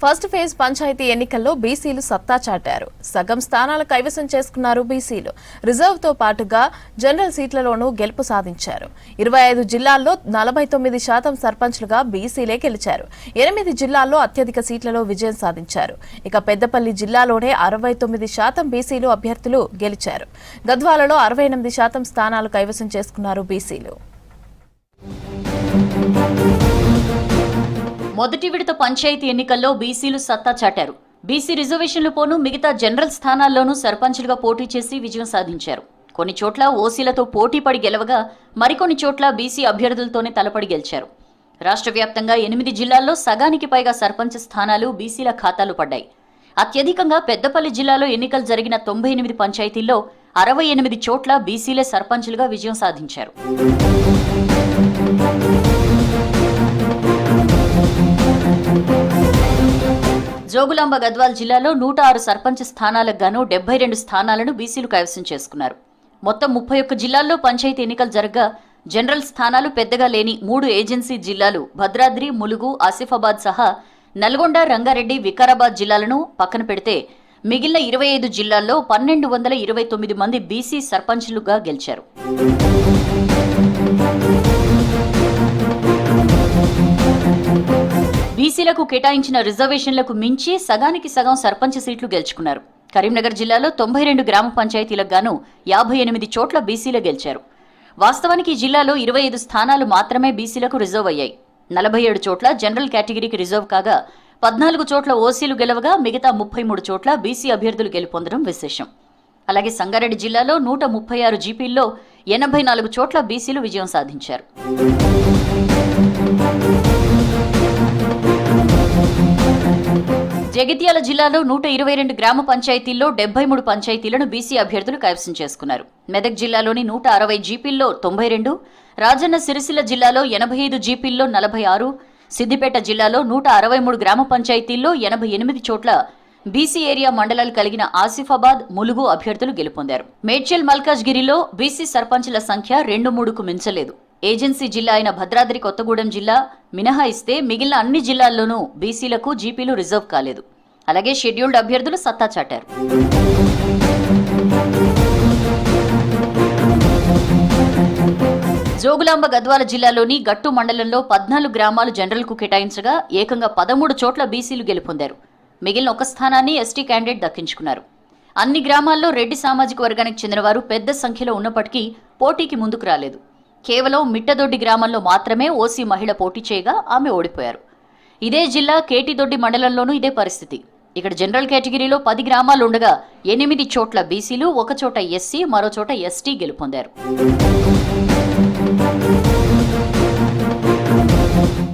First phase panchayat ఎన్నికల్లో బీసీలు సత్తా చాటారు. సగం స్థానాలు కైవసం చేసుకున్నారు బీసీలు. రిజర్వ్ తో పాటుగా జనరల్ సీట్లలోనూ గెలుపు సాధించారు. 25 జిల్లాల్లో 49% సర్పంచ్లుగా బీసీలే గెలిచారు. 8 జిల్లాల్లో అత్యధిక సీట్లలో విజయం సాధించారు. ఇక పెద్దపల్లి జిల్లాలోనే 69% బీసీలు అభ్యర్థులు గెలిచారు. గద్వాలలో 68% స్థానాలు కైవసం చేసుకున్నారు బీసీలు. మొదటి విడత పంచాయతీ ఎన్నికల్లో బీసీలు సత్తా చాటారు. బీసీ రిజర్వేషన్లు పోను మిగతా జనరల్ స్థానాల్లోనూ సర్పంచ్లుగా పోటీ చేసి విజయం సాధించారు. కొన్ని చోట్ల ఓసీలతో పోటీ పడి గెలవగా మరికొన్ని చోట్ల బీసీ అభ్యర్థులతోనే తలపడి గెలిచారు. రాష్ట్ర వ్యాప్తంగా 8 జిల్లాల్లో సగానికి పైగా సర్పంచ్ స్థానాలు బీసీల ఖాతాలు పడ్డాయి. అత్యధికంగా పెద్దపల్లి జిల్లాలో ఎన్నికలు జరిగిన 98 పంచాయతీల్లో 68 చోట్ల బీసీలే సర్పంచ్లుగా విజయం సాధించారు. జోగులాంబ గద్వాల్ జిల్లాలో 106 సర్పంచ్ స్థానాలకు గాను 72 స్థానాలను బీసీలు కైవసం చేసుకున్నారు. మొత్తం 31 జిల్లాల్లో పంచాయతీ ఎన్నికలు జరగగా జనరల్ స్థానాలు పెద్దగా లేని 3 ఏజెన్సీ జిల్లాలు భద్రాద్రి, ములుగు, ఆసిఫాబాద్ సహా నల్గొండ, రంగారెడ్డి, వికారాబాద్ జిల్లాలను పక్కన పెడితే మిగిలిన 25 జిల్లాల్లో 1229 మంది బీసీ సర్పంచ్లుగా గెలిచారు. బీసీలకు కేటాయించిన రిజర్వేషన్లకు మించి సగానికి సగం సర్పంచ్ సీట్లు గెలుచుకున్నారు. కరీంనగర్ జిల్లాలో 92 గ్రామ పంచాయతీలకు గాను 58 చోట్ల బీసీలు గెలిచారు. వాస్తవానికి ఈ జిల్లాలో 25 స్థానాలు మాత్రమే బీసీలకు రిజర్వ్ అయ్యాయి. 47 చోట్ల జనరల్ కేటగిరీకి రిజర్వ్ కాగా 14 చోట్ల ఓసీలు గెలవగా మిగతా 33 చోట్ల బీసీ అభ్యర్థులు గెలుపొందడం విశేషం. అలాగే సంగారెడ్డి జిల్లాలో 136 జీపీల్లో 84 చోట్ల బీసీలు విజయం సాధించారు. జగిత్యాల జిల్లాలో 122 గ్రామ పంచాయతీల్లో 73 పంచాయతీలను బీసీ అభ్యర్థులు కైవసం చేసుకున్నారు. మెదక్ జిల్లాలోని 160 జీపీల్లో 92, రాజన్న సిరిసిల్ల జిల్లాలో 85 జీపీల్లో 46, సిద్దిపేట జిల్లాలో 163 గ్రామ పంచాయతీల్లో 88 చోట్ల బీసీ ఏరియా మండలాలు కలిగిన ఆసిఫాబాద్, ములుగు అభ్యర్థులు గెలుపొందారు. మేడ్చల్, మల్కాజ్గిరిలో బీసీ సర్పంచ్ల సంఖ్య 2-3కు మించలేదు. ఏజెన్సీ జిల్లా అయిన భద్రాద్రి కొత్తగూడెం జిల్లా మినహాయిస్తే మిగిలిన అన్ని జిల్లాల్లోనూ బీసీలకు జీపీలు రిజర్వ్ కాలేదు. అలాగే షెడ్యూల్డ్ అభ్యర్థులు సత్తా చాటారు. జోగులాంబ గద్వాల జిల్లాలోని గట్టు మండలంలో 14 గ్రామాలు జనరల్కు కేటాయించగా ఏకంగా 13 చోట్ల బీసీలు గెలుపొందారు. మిగిలిన ఒక స్థానాన్ని ఎస్టీ క్యాండిడేట్ దక్కించుకున్నారు. అన్ని గ్రామాల్లో రెడ్డి సామాజిక వర్గానికి చెందిన వారు పెద్ద సంఖ్యలో ఉన్నప్పటికీ పోటీకి ముందుకు రాలేదు. కేవలం మిట్టదొడ్డి గ్రామంలో మాత్రమే ఓసీ మహిళ పోటీ చేయగా ఆమె ఓడిపోయారు. ఇదే జిల్లా కేటిదొడ్డి మండలంలోనూ ఇదే పరిస్థితి. ఇక్కడ జనరల్ కేటగిరీలో 10 గ్రామాలు ఉండగా 8 చోట్ల బీసీలు, 1 చోట ఎస్సీ, మరో చోట ఎస్టీ గెలుపొందారు.